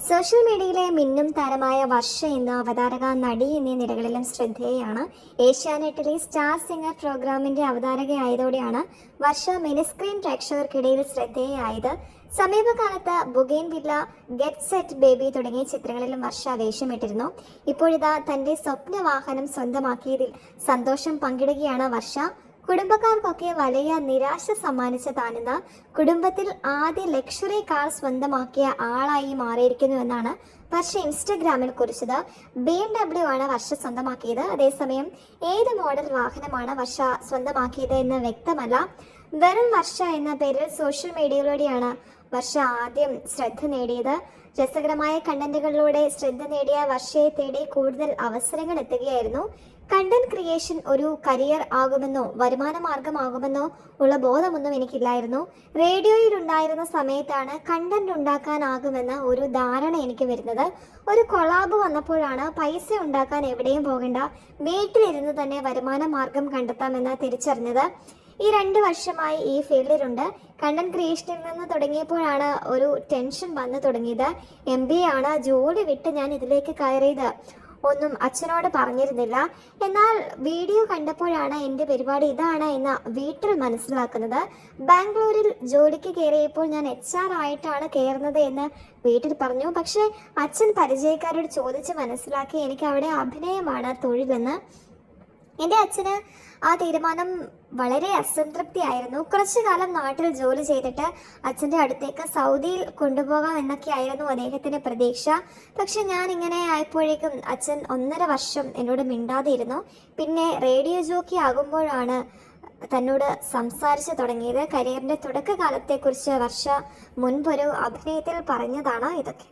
Social മീഡിയയിലെ മിന്നും താരമായ വർഷ എന്ന അവതാരക, നടി എന്നീ നിലകളിലും ശ്രദ്ധേയയാണ്. ഏഷ്യാനെറ്റിലെ സ്റ്റാർ സിംഗർ പ്രോഗ്രാമിന്റെ അവതാരകയായതോടെയാണ് വർഷ മിനിസ്ക്രീൻ പ്രേക്ഷകർക്കിടയിൽ ശ്രദ്ധേയയായത്. സമീപകാലത്ത് ബുഗെയിൻവില്ല, ഗെറ്റ് സെറ്റ് ബേബി തുടങ്ങിയ ചിത്രങ്ങളിലും വർഷ വേഷമിട്ടിരുന്നു. ഇപ്പോഴിതാ തന്റെ സ്വപ്ന വാഹനം സ്വന്തമാക്കിയതിൽ സന്തോഷം പങ്കിടുകയാണ് വർഷ. കുടുംബക്കാർക്കൊക്കെ വലിയ നിരാശ സമ്മാനിച്ച താനിന്ന് കുടുംബത്തിൽ ആദ്യ ലക്ഷറി കാർ സ്വന്തമാക്കിയ ആളായി മാറിയിരിക്കുന്നുവെന്നാണ് വർഷ ഇൻസ്റ്റഗ്രാമിൽ കുറിച്ചത്. BMW ആണ് വർഷ സ്വന്തമാക്കിയത്. അതേസമയം ഏത് മോഡൽ വാഹനമാണ് വർഷ സ്വന്തമാക്കിയത് എന്ന് വ്യക്തമല്ല. വെറും വർഷ എന്ന പേരിൽ സോഷ്യൽ മീഡിയയിലൂടെയാണ് വർഷ ആദ്യം ശ്രദ്ധ നേടിയത്. രസകരമായ കണ്ടന്റുകളിലൂടെ ശ്രദ്ധ നേടിയ വർഷയെ തേടി കൂടുതൽ അവസരങ്ങൾ എത്തുകയായിരുന്നു. കണ്ടന്റ് ക്രിയേഷൻ ഒരു കരിയർ ആകുമെന്നോ വരുമാന മാർഗമാകുമെന്നോ ഉള്ള ബോധമൊന്നും എനിക്കില്ലായിരുന്നു. റേഡിയോയിൽ ഉണ്ടായിരുന്ന സമയത്താണ് കണ്ടന്റ് ഉണ്ടാക്കാനാകുമെന്ന് ഒരു ധാരണ എനിക്ക് വരുന്നത്. ഒരു കൊളാബ് വന്നപ്പോഴാണ് പൈസ ഉണ്ടാക്കാൻ എവിടെയും പോകേണ്ട, വീട്ടിലിരുന്ന് തന്നെ വരുമാന മാർഗം കണ്ടെത്താമെന്ന് തിരിച്ചറിഞ്ഞത്. ഈ 2 വർഷമായി ഈ ഫീൽഡിലുണ്ട്. കണ്ടന്റ് ക്രിയേഷനിൽ നിന്ന് തുടങ്ങിയപ്പോഴാണ് ഒരു ടെൻഷൻ വന്നു തുടങ്ങിയത്. MBA ആണ്, ജോലി വിട്ട് ഞാൻ ഇതിലേക്ക് കയറിയത്. ഒന്നും അച്ഛനോട് പറഞ്ഞിരുന്നില്ല. എന്നാൽ വീഡിയോ കണ്ടപ്പോഴാണ് എൻ്റെ പരിപാടി ഇതാണ് എന്ന് വീട്ടിൽ മനസ്സിലാക്കുന്നത്. ബാംഗ്ലൂരിൽ ജോലിക്ക് കയറിയപ്പോൾ ഞാൻ HR ആയിട്ടാണ് കയറുന്നത് എന്ന് വീട്ടിൽ പറഞ്ഞു. പക്ഷേ അച്ഛൻ പരിചയക്കാരോട് ചോദിച്ച് മനസ്സിലാക്കി എനിക്ക് അവിടെ അഭിനയമാണ് തൊഴിലെന്ന്. എൻ്റെ അച്ഛന് ആ തീരുമാനം വളരെ അസംതൃപ്തിയായിരുന്നു. കുറച്ചു കാലം നാട്ടിൽ ജോലി ചെയ്തിട്ട് അച്ഛൻ്റെ അടുത്തേക്ക് സൗദിയിൽ കൊണ്ടുപോകാം എന്നൊക്കെയായിരുന്നു അദ്ദേഹത്തിൻ്റെ പ്രതീക്ഷ. പക്ഷെ ഞാൻ ഇങ്ങനെ ആയപ്പോഴേക്കും അച്ഛൻ 1.5 വർഷം എന്നോട് മിണ്ടാതിരുന്നു. പിന്നെ റേഡിയോ ജോക്കി ആകുമ്പോഴാണ് തന്നോട് സംസാരിച്ചു തുടങ്ങിയത്. കരിയറിൻ്റെ തുടക്കകാലത്തെക്കുറിച്ച് വർഷ മുൻപൊരു അഭിനയത്തിൽ പറഞ്ഞതാണ് ഇതൊക്കെ.